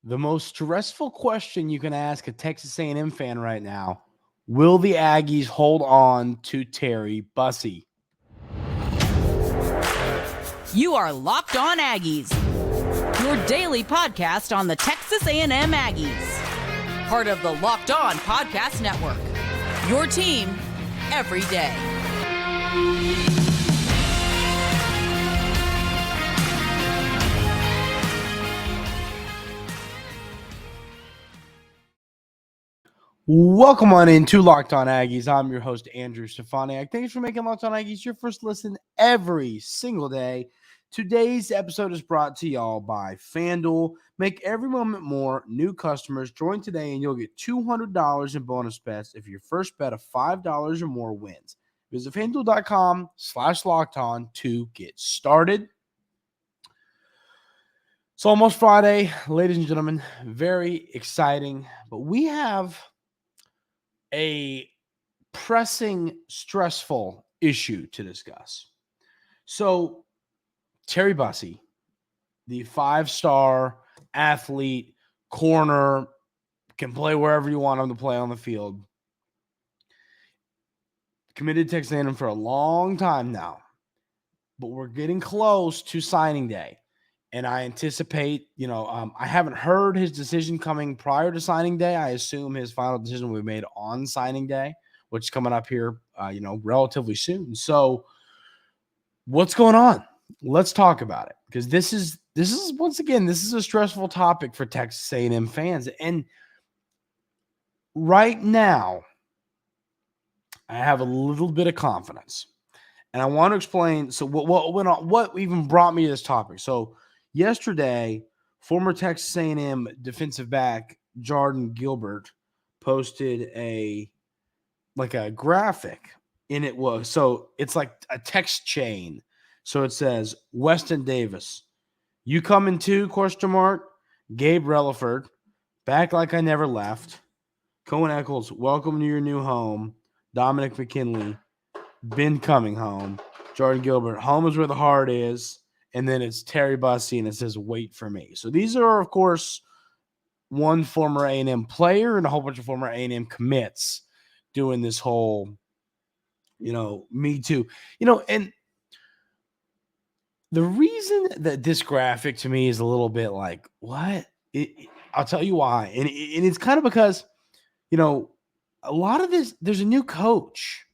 The most stressful question you can ask a Texas A&M fan right now: will the Aggies hold on to Terry Bussey? You are Locked On Aggies, your daily podcast on the Texas A&M Aggies, part of the Locked On Podcast Network, your team every day. Welcome on into Locked On Aggies. I'm your host, Andrew Stefaniak. Thanks for making Locked On Aggies your first listen every single day. Today's episode is brought to y'all by FanDuel. Make every moment more. New customers join today and you'll get $200 in bonus bets if your first bet of $5 or more wins. Visit FanDuel.com/LockedOn to get started. It's almost Friday, ladies and gentlemen. Very exciting, but we have a pressing, stressful issue to discuss. So, Terry Bussey, the five-star athlete, corner, can play wherever you want him to play on the field, committed to Texas A&M for a long time now, but we're getting close to signing day. And I anticipate, I haven't heard his decision coming prior to signing day. I assume his final decision will be made on signing day, which is coming up here, relatively soon. So what's going on? Let's talk about it, because this is once again, this is a stressful topic for Texas A&M fans. And right now, I have a little bit of confidence, and I want to explain. So what went on? What even brought me to this topic? So yesterday, former Texas A&M defensive back Jordan Gilbert posted a graphic, and it's like a text chain. So it says, Weston Davis, you coming too, ? Gabe Relaford, back like I never left. Cohen Eccles, welcome to your new home. Dominic McKinley, been coming home. Jordan Gilbert, home is where the heart is. And then it's Terry Bussey, and it says, wait for me. So these are, of course, one former A&M player and a whole bunch of former A&M commits doing this whole, me too. And the reason that this graphic to me is a little bit like, what? I'll tell you why. And it's kind of because, a lot of this, there's a new coach.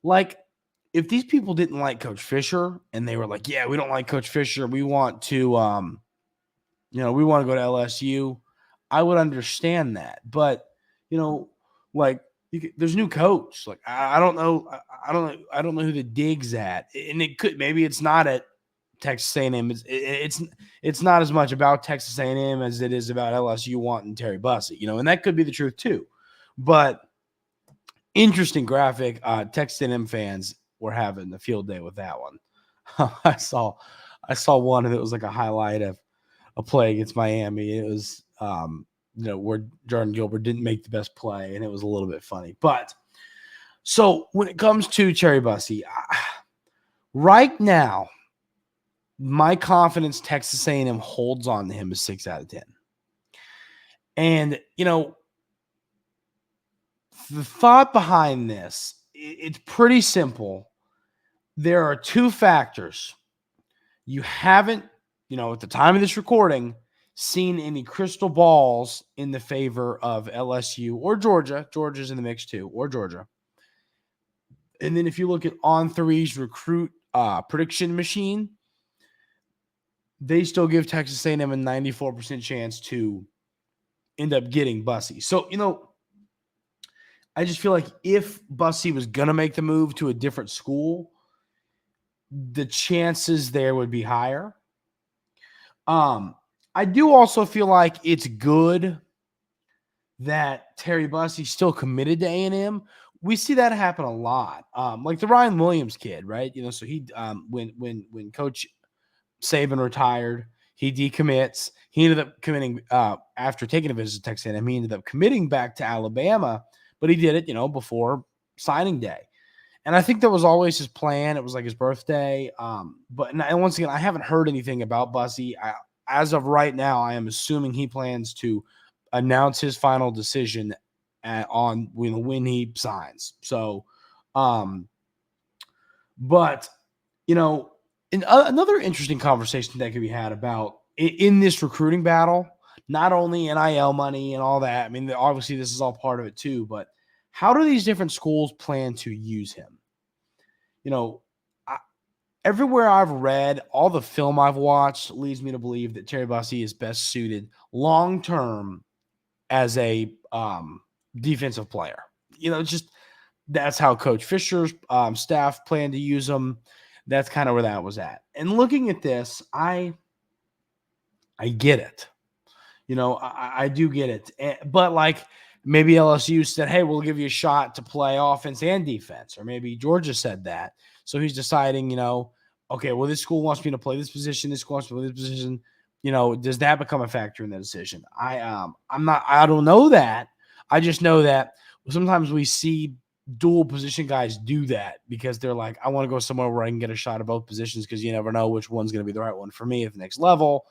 Like, if these people didn't like Coach Fisher and they were like, yeah, we don't like Coach Fisher, we want to, we want to go to LSU, I would understand that. But, there's a new coach. Like, I don't know who the dig's at. And maybe it's not at Texas A&M. It's not as much about Texas A&M as it is about LSU wanting Terry Bussey, and that could be the truth too. But interesting graphic. Texas A&M fans were having a field day with that one. I saw one, and it was like a highlight of a play against Miami. It was, where Jordan Gilbert didn't make the best play, and it was a little bit funny. But so when it comes to Terry Bussey, right now, my confidence Texas A&M holds on to him is 6 out of 10. And, the thought behind this, it's pretty simple. There are two factors. You haven't, at the time of this recording, seen any crystal balls in the favor of LSU or Georgia. Georgia's in the mix too, or Georgia. And then if you look at On3's recruit prediction machine, they still give Texas A&M a 94% chance to end up getting Bussey. So, I just feel like if Bussey was going to make the move to a different school, the chances there would be higher. I do also feel like it's good that Terry Bussey's still committed to A&M. We see that happen a lot. Like the Ryan Williams kid, right? So he when Coach Saban retired, he decommits. He ended up committing after taking a visit to Texas A&M. He ended up committing back to Alabama, but he did it, before signing day. And I think that was always his plan. It was like his birthday. But once again, I haven't heard anything about Bussey. as of right now, I am assuming he plans to announce his final decision on when he signs. So, but another interesting conversation that could be had about in this recruiting battle, not only NIL money and all that. I mean, obviously this is all part of it too, but how do these different schools plan to use him? Everywhere I've read, all the film I've watched leads me to believe that Terry Bussey is best suited long-term as a defensive player. Just that's how Coach Fisher's staff planned to use him. That's kind of where that was at. And looking at this, I get it. I do get it. But like maybe LSU said, hey, we'll give you a shot to play offense and defense. Or maybe Georgia said that. So he's deciding, okay, well, this school wants me to play this position. This school wants me to play this position. Does that become a factor in the decision? I don't know that. I just know that sometimes we see dual position guys do that because they're like, I want to go somewhere where I can get a shot at both positions because you never know which one's going to be the right one for me at the next level.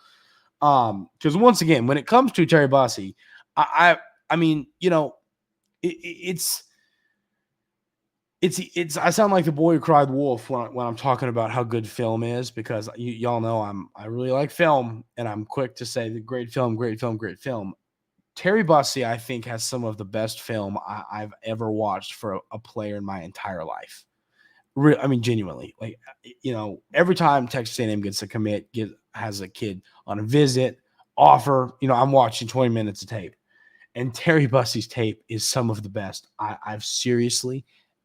Because once again, when it comes to Terry Bussey, I mean, it's I sound like the boy who cried wolf when I'm talking about how good film is, because y'all know I really like film, and I'm quick to say the great film, great film, great film. Terry Bussey, I think, has some of the best film I've ever watched for a player in my entire life. I mean, genuinely, like, every time Texas A&M gets a commit, has a kid on a visit, offer, I'm watching 20 minutes of tape. And Terry Bussey's tape is some of the best I've seriously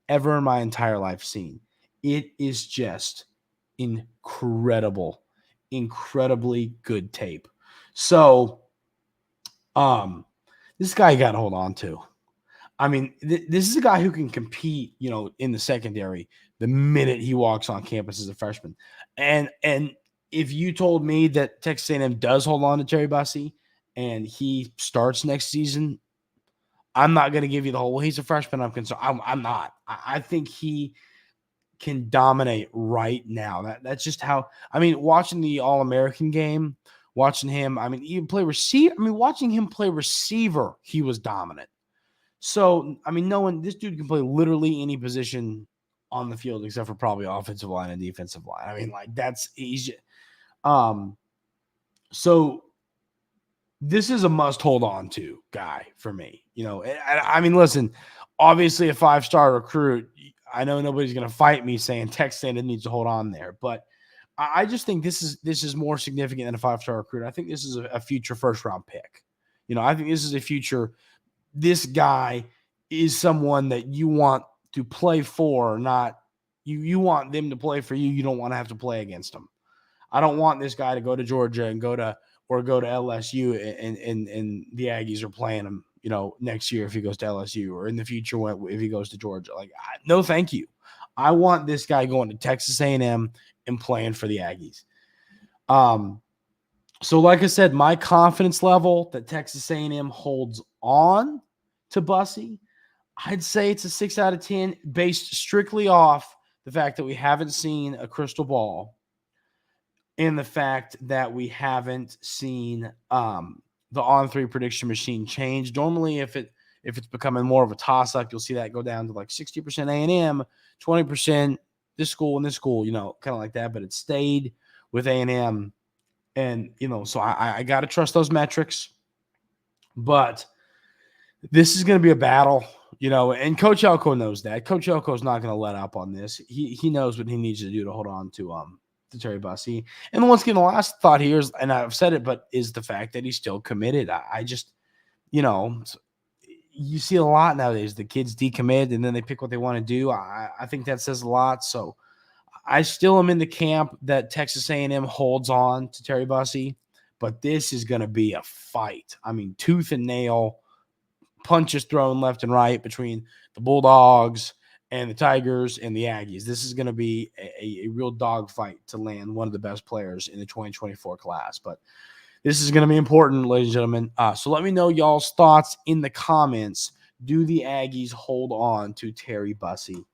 ever in my entire life seen. It is just incredibly good tape. So, this guy you got to hold on to. I mean, this is a guy who can compete, in the secondary the minute he walks on campus as a freshman. And if you told me that Texas A&M does hold on to Terry Bussey and he starts next season, I'm not going to give you the whole, well, he's a freshman, I'm concerned. I'm not. I think he can dominate right now. That's just how, watching the All-American game, watching him, even play receiver. Watching him play receiver, he was dominant. So, knowing this dude can play literally any position on the field except for probably offensive line and defensive line. That's easy. So this is a must hold on to guy for me. Listen, obviously a 5-star recruit. I know nobody's going to fight me saying Texas A&M needs to hold on there, but I just think this is more significant than a 5-star recruit. I think this is a future first-round pick. I think this is a future. This guy is someone that you want to play for, not you want them to play for you. You don't want to have to play against them. I don't want this guy to go to Georgia and go to LSU and the Aggies are playing him, next year if he goes to LSU, or in the future if he goes to Georgia. No, thank you. I want this guy going to Texas A&M and playing for the Aggies. So like I said, my confidence level that Texas A&M holds on to Bussey, I'd say it's a 6 out of 10 based strictly off the fact that we haven't seen a crystal ball and the fact that we haven't seen the on-3 prediction machine change. Normally, if it's becoming more of a toss-up, you'll see that go down to like 60% A&M, 20% this school and this school, kind of like that. But it stayed with A&M. And, so I got to trust those metrics. But this is going to be a battle, and Coach Elko knows that. Coach Elko is not going to let up on this. He knows what he needs to do to hold on to Terry Bussey. And once again, the last thought here is, and I've said it, but is the fact that he's still committed. I just, you see a lot nowadays. The kids decommit and then they pick what they want to do. I think that says a lot. So I still am in the camp that Texas A&M holds on to Terry Bussey, but this is going to be a fight. Tooth and nail, punches thrown left and right between the Bulldogs and the Tigers and the Aggies. This is going to be a real dogfight to land one of the best players in the 2024 class. But this is going to be important, ladies and gentlemen. So let me know y'all's thoughts in the comments. Do the Aggies hold on to Terry Bussey?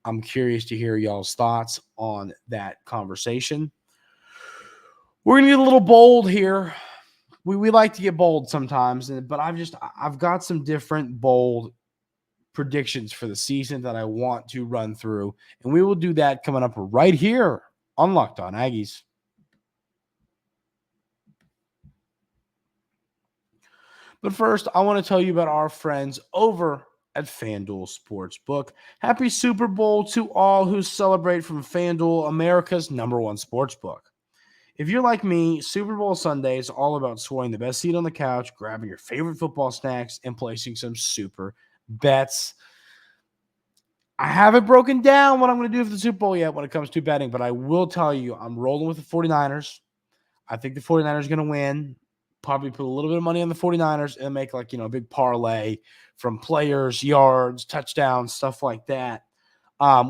I'm curious to hear y'all's thoughts on that conversation. We're going to get a little bold here. We like to get bold sometimes, but I've got some different bold predictions for the season that I want to run through, and we will do that coming up right here on Locked On Aggies. But first, I want to tell you about our friends over at FanDuel Sportsbook. Happy Super Bowl to all who celebrate from FanDuel, America's #1 sportsbook. If you're like me, Super Bowl Sunday is all about scoring the best seat on the couch, grabbing your favorite football snacks, and placing some super bets. I haven't broken down what I'm going to do for the Super Bowl yet when it comes to betting, but I will tell you I'm rolling with the 49ers. I think the 49ers are going to win. Probably put a little bit of money on the 49ers and make a big parlay from players, yards, touchdowns, stuff like that,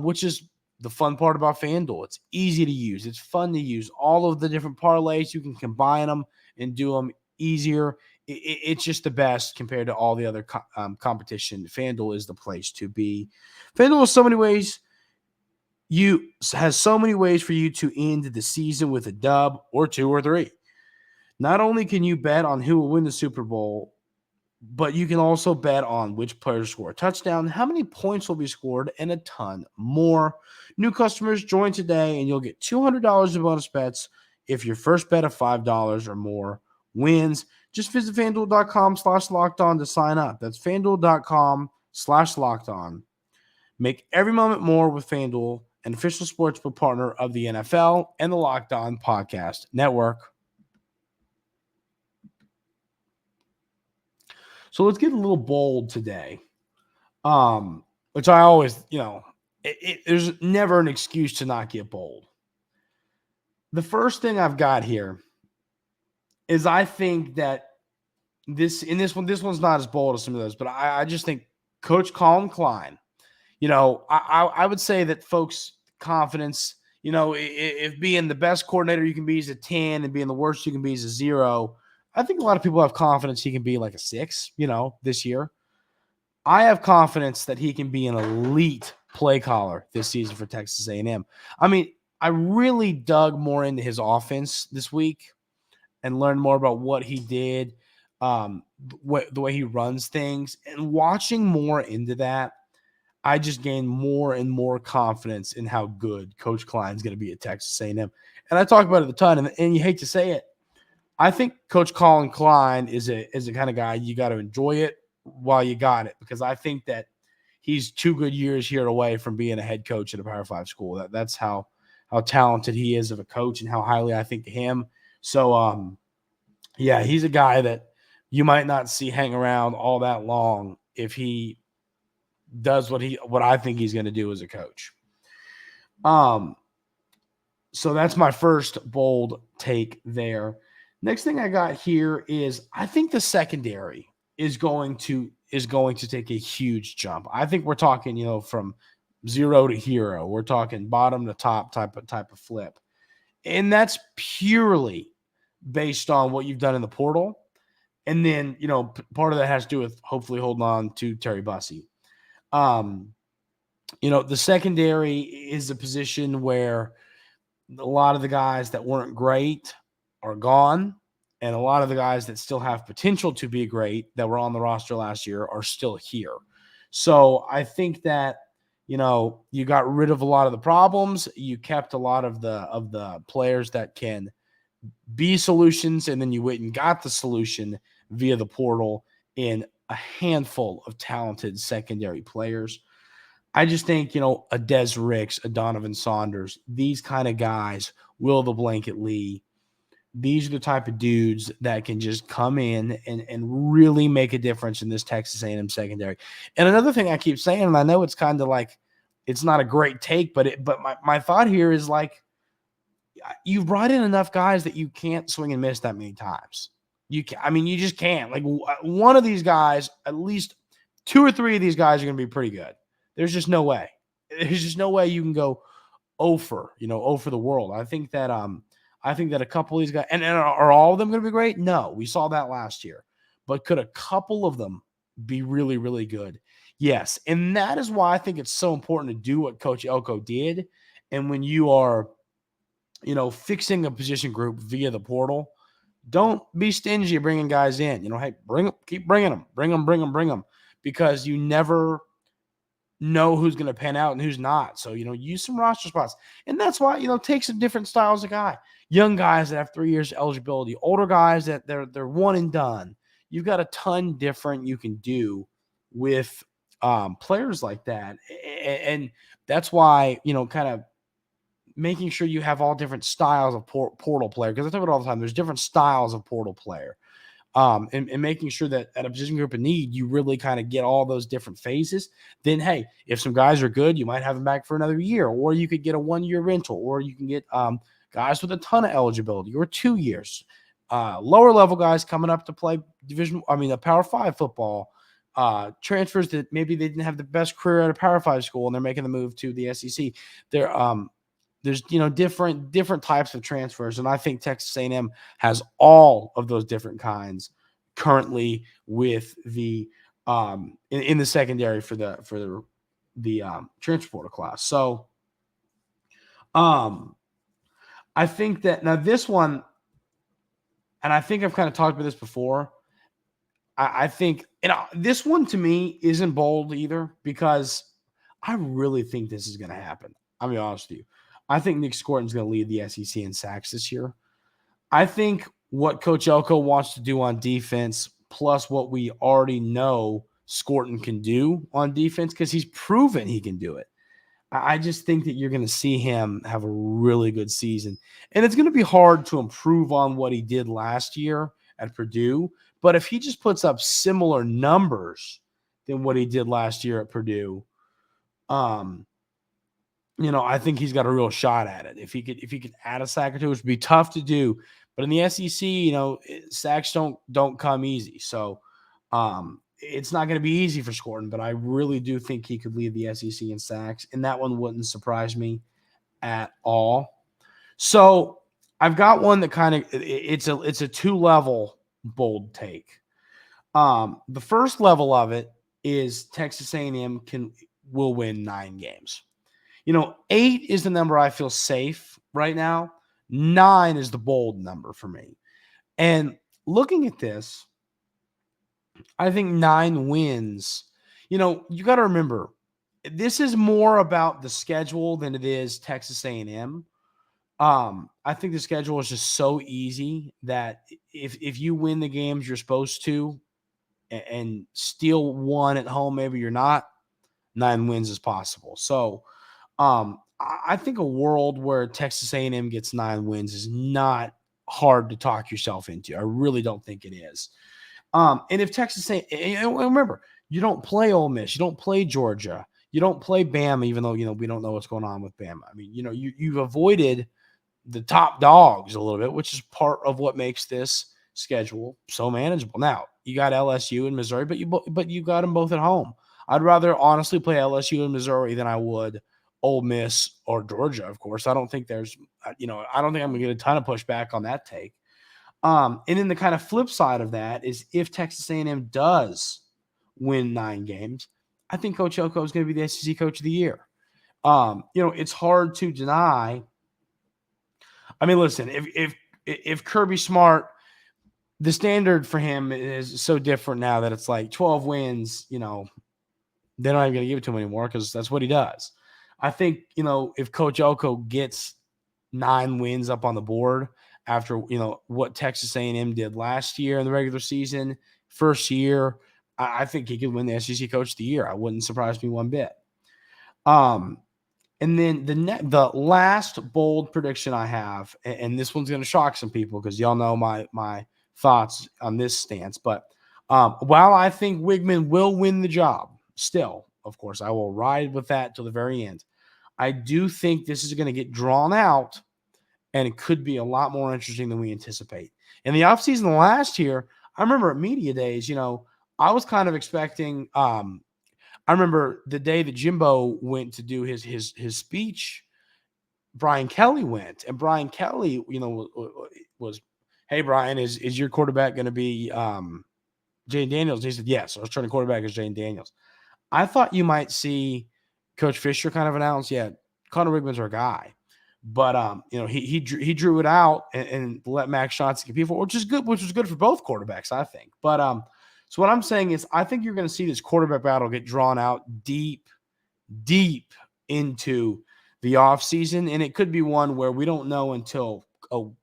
which is the fun part about FanDuel. It's easy to use. It's fun to use. All of the different parlays, you can combine them and do them easier. It's just the best compared to all the other competition. FanDuel is the place to be. FanDuel has so many ways. Has so many ways for you to end the season with a dub or 2 or 3. Not only can you bet on who will win the Super Bowl, but you can also bet on which players score a touchdown, how many points will be scored, and a ton more. New customers join today, and you'll get $200 in bonus bets if your first bet of $5 or more wins. Just visit FanDuel.com/lockedon to sign up. That's FanDuel.com/lockedon. Make every moment more with FanDuel, an official sportsbook partner of the NFL and the Locked On Podcast Network. So let's get a little bold today, which I always, there's never an excuse to not get bold. The first thing I've got here is I think that this one's not as bold as some of those, but I just think Coach Colin Klein, I would say that folks' confidence, if being the best coordinator you can be is a 10 and being the worst you can be is a 0, I think a lot of people have confidence he can be like a 6, this year. I have confidence that he can be an elite play caller this season for Texas A&M. I mean, I really dug more into his offense this week and learned more about what he did, the way he runs things. And watching more into that, I just gained more and more confidence in how good Coach Klein's going to be at Texas A&M. And I talk about it a ton, and you hate to say it, I think Coach Colin Klein is a kind of guy you got to enjoy it while you got it, because I think that he's 2 good years here away from being a head coach at a Power 5 school. That's how talented he is of a coach and how highly I think of him. So, he's a guy that you might not see hang around all that long if he does what I think he's going to do as a coach. So that's my first bold take there. Next thing I got here is I think the secondary is going to take a huge jump. I think we're talking, from 0 to hero. We're talking bottom to top type of flip. And that's purely based on what you've done in the portal. And then, part of that has to do with hopefully holding on to Terry Bussey. The secondary is a position where a lot of the guys that weren't great are gone, and a lot of the guys that still have potential to be great that were on the roster last year are still here. So I think that, you got rid of a lot of the problems. You kept a lot of the players that can be solutions, and then you went and got the solution via the portal in a handful of talented secondary players. I just think, a Des Ricks, a Donovan Saunders, these kind of guys, Will the Blanket Lee, these are the type of dudes that can just come in and really make a difference in this Texas A&M secondary. And another thing I keep saying, and I know it's kind of like it's not a great take, but my thought here is like you've brought in enough guys that you can't swing and miss that many times. You just can't. Like one of these guys, at least 2 or 3 of these guys are going to be pretty good. There's just no way. There's just no way you can go 0 for the world. I think that a couple of these guys, and are all of them going to be great? No, we saw that last year. But could a couple of them be really, really good? Yes. And that is why I think it's so important to do what Coach Elko did. And when you are fixing a position group via the portal. Don't be stingy bringing guys in. Hey, keep bringing them, bring them, because you never know who's going to pan out and who's not. So, use some roster spots. And that's why, take some different styles of guy. Young guys that have 3 years eligibility, older guys that they're one and done. You've got a ton different you can do with players like that. And that's why, kind of making sure you have all different styles of portal player, because I talk about it all the time. There's different styles of portal player. And making sure that at a position group of need, you really kind of get all those different phases. Then, hey, if some guys are good, you might have them back for another year, or you could get a 1-year rental, or you can get guys with a ton of eligibility, or 2 years. Lower level guys coming up to play a Power 5 football. Transfers that maybe they didn't have the best career at a Power 5 school, and they're making the move to the SEC. There's different types of transfers, and I think Texas A&M has all of those different kinds currently with the in the secondary for the transfer portal class. So I think that now this one, and I think I've kind of talked about this before. I think this one to me isn't bold either, because I really think this is going to happen. I'll be honest with you. I think Nic Scourton is going to lead the SEC in sacks this year. I think what Coach Elko wants to do on defense, plus what we already know Scourton can do on defense, because he's proven he can do it. I just think that you're going to see him have a really good season. And it's going to be hard to improve on what he did last year at Purdue. But if he just puts up similar numbers than what he did last year at Purdue, I think he's got a real shot at it. If he could add a sack or two, which would be tough to do. But in the SEC, sacks don't come easy. So it's not going to be easy for Scourton, but I really do think he could lead the SEC in sacks, and that one wouldn't surprise me at all. So I've got one that kind of it's a 2-level bold take. The first level of it is Texas A&M will win 9 games. 8 is the number I feel safe right now. 9 is the bold number for me. And looking at this, I think 9 wins. You got to remember, this is more about the schedule than it is Texas A&M. I think the schedule is just so easy that if you win the games you're supposed to and steal one at home, maybe you're not, 9 wins is possible. So I think a world where Texas A&M gets 9 wins is not hard to talk yourself into. I really don't think it is. And if Texas A&M, remember, you don't play Ole Miss, you don't play Georgia, you don't play Bama, even though, we don't know what's going on with Bama. I mean, you've avoided the top dogs a little bit, which is part of what makes this schedule so manageable. Now, you got LSU and Missouri, but you got them both at home. I'd rather honestly play LSU and Missouri than I would Ole Miss or Georgia, of course. I don't think there's, I don't think I'm going to get a ton of pushback on that take. And then the kind of flip side of that is if Texas A&M does win 9 games, I think Coach Elko is going to be the SEC Coach of the Year. It's hard to deny. I mean, listen, if Kirby Smart, the standard for him is so different now that it's like 12 wins, they're not even going to give it to him anymore because that's what he does. I think, if Coach Elko gets 9 wins up on the board after, what Texas A&M did last year in the regular season, first year, I think he could win the SEC Coach of the Year. I wouldn't surprise me one bit. And then the last bold prediction I have, and this one's going to shock some people because y'all know my thoughts on this stance, but while I think Wigman will win the job, still, of course, I will ride with that till the very end. I do think this is going to get drawn out, and it could be a lot more interesting than we anticipate. In the offseason last year, I remember at media days, I was kind of expecting I remember the day that Jimbo went to do his speech, Brian Kelly went. And Brian Kelly, was, hey, Brian, is your quarterback going to be Jane Daniels? And he said, yes. I was trying to quarterback as Jane Daniels. I thought you might see Coach Fisher kind of announce, yeah, Connor Wigman's our guy. But he drew it out and let Max Johnson compete for, which was good for both quarterbacks, I think. But so what I'm saying is, I think you're going to see this quarterback battle get drawn out deep into the offseason, and it could be one where we don't know until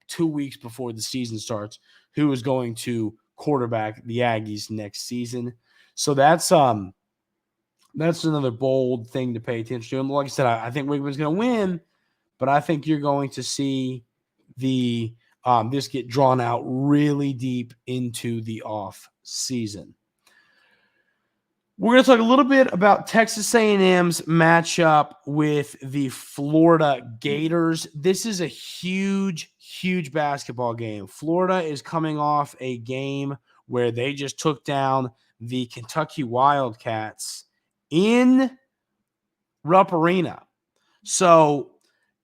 2 weeks before the season starts who is going to quarterback the Aggies next season. So that's another bold thing to pay attention to. And like I said, I think Wigman's going to win, but I think you're going to see this get drawn out really deep into the off season. We're going to talk a little bit about Texas A&M's matchup with the Florida Gators. This is a huge basketball game. Florida is coming off a game where they just took down the Kentucky Wildcats in Rupp Arena. So,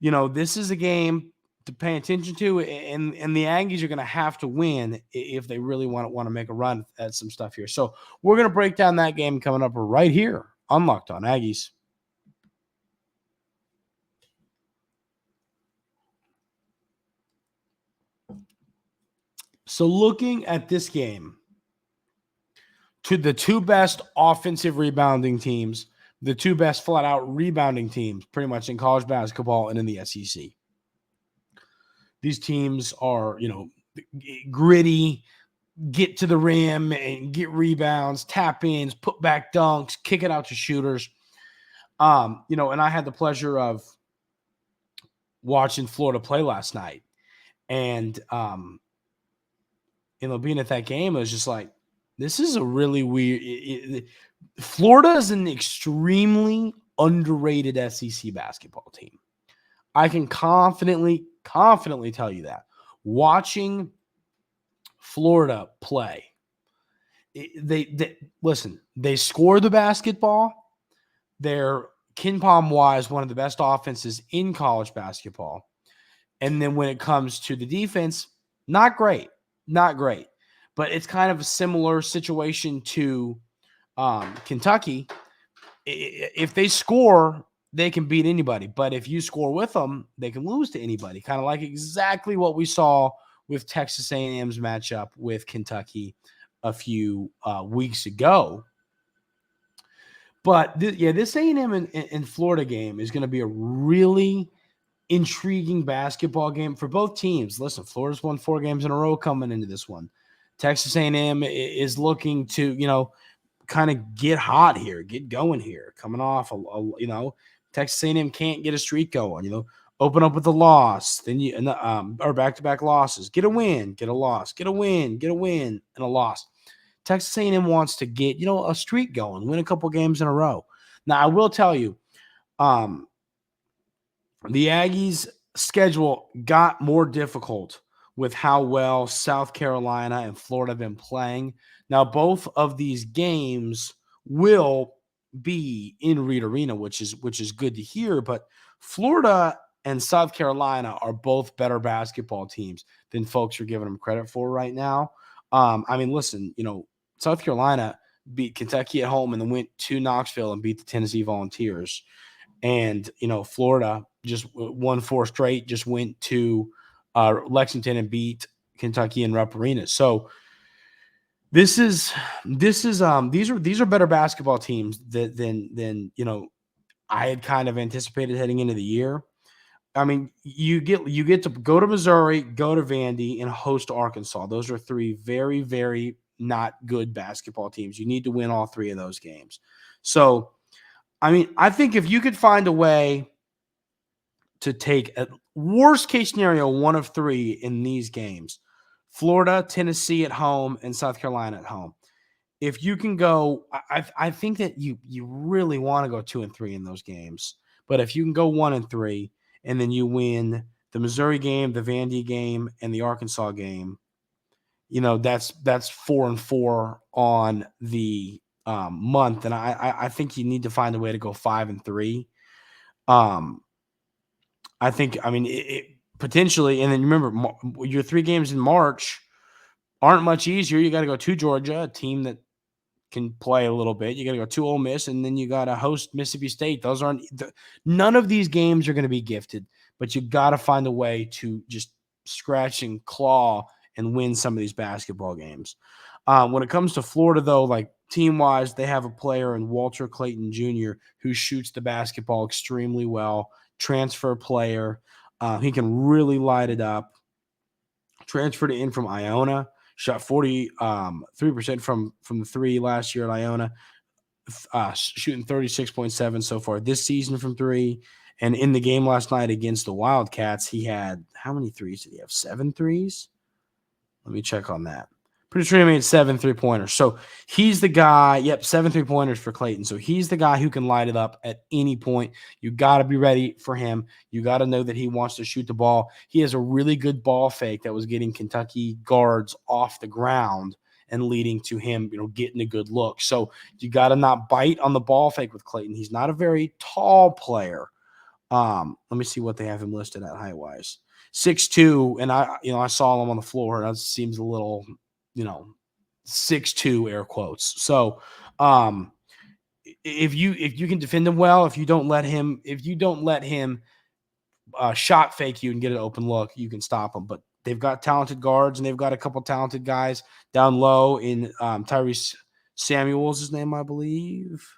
this is a game to pay attention to, and the Aggies are going to have to win if they really want to make a run at some stuff here. So we're going to break down that game coming up right here on Locked On Aggies. So looking at this game, to the two best offensive rebounding teams, the two best flat-out rebounding teams pretty much in college basketball and in the SEC. These teams are, gritty, get to the rim and get rebounds, tap ins, put back dunks, kick it out to shooters. And I had the pleasure of watching Florida play last night. And, being at that game, it was just like, this is a really weird Florida is an extremely underrated SEC basketball team. I can confidently tell you that. Watching Florida play, they score the basketball. They're KenPom-wise one of the best offenses in college basketball. And then when it comes to the defense, not great. But it's kind of a similar situation to Kentucky. If they score, they can beat anybody. But if you score with them, they can lose to anybody. Kind of like exactly what we saw with Texas A&M's matchup with Kentucky a few weeks ago. But this A&M and Florida game is going to be a really intriguing basketball game for both teams. Listen, Florida's won 4 games in a row coming into this one. Texas A&M is looking to, kind of get hot here, get going here, coming off, Texas A&M can't get a streak going, open up with a loss, then or back-to-back losses, get a win, get a loss, get a win, and a loss. Texas A&M wants to get, a streak going, win a couple games in a row. Now, I will tell you, the Aggies' schedule got more difficult with how well South Carolina and Florida have been playing. Now, both of these games will be in Reed Arena, which is good to hear. But Florida and South Carolina are both better basketball teams than folks are giving them credit for right now. Listen, South Carolina beat Kentucky at home and then went to Knoxville and beat the Tennessee Volunteers. And, Florida just won 4 straight, just went to Lexington and beat Kentucky in Rupp Arena. So these are better basketball teams than I had kind of anticipated heading into the year. I mean, you get to go to Missouri, go to Vandy, and host Arkansas. Those are 3 very, very not good basketball teams. You need to win all 3 of those games. So, I think if you could find a way to take a worst case scenario 1 of 3 in these games, Florida, Tennessee at home, and South Carolina at home. If you can go, I think that you really want to go 2 and 3 in those games. But if you can go 1 and 3, and then you win the Missouri game, the Vandy game, and the Arkansas game, that's 4 and 4 on the month. And I think you need to find a way to go 5 and 3. I think, potentially, and then remember, your 3 games in March aren't much easier. You got to go to Georgia, a team that can play a little bit. You got to go to Ole Miss, and then you got to host Mississippi State. None of these games are going to be gifted but you got to find a way to just scratch and claw and win some of these basketball games. When it comes to Florida, though, like team-wise, they have a player in Walter Clayton Jr. who shoots the basketball extremely well, transfer player. He can really light it up. Transferred in from Iona, shot 43% from the three last year at Iona, shooting 36.7 so far this season from three. And in the game last night against the Wildcats, he had how many threes did he have? 7 threes? Let me check on that. Pretty sure he made 7 3-pointers. So he's the guy. Yep, 7 3-pointers for Clayton. So he's the guy who can light it up at any point. You got to be ready for him. You got to know that he wants to shoot the ball. He has a really good ball fake that was getting Kentucky guards off the ground and leading to him, getting a good look. So you got to not bite on the ball fake with Clayton. He's not a very tall player. Let me see what they have him listed at height-wise. 6'2", and I saw him on the floor. That seems a little, 6'2", air quotes. So, if you can defend him well, if you don't let him shot fake you and get an open look, you can stop him. But they've got talented guards and they've got a couple talented guys down low in Tyrese Samuel's his name, I believe.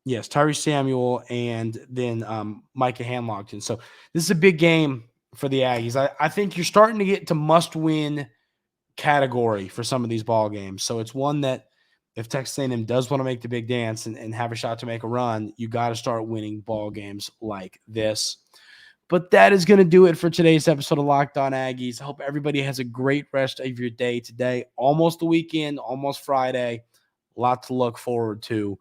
Yes, Terry Samuel and then Micah Hanlogton. So this is a big game for the Aggies. I think you're starting to get to must-win category for some of these ball games. So it's one that if Texas A&M does want to make the big dance and have a shot to make a run, you got to start winning ball games like this. But that is going to do it for today's episode of Locked On Aggies. I hope everybody has a great rest of your day today. Almost the weekend, almost Friday. A lot to look forward to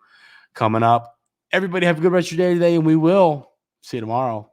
coming up. Everybody have a good rest of your day today, and we will see you tomorrow.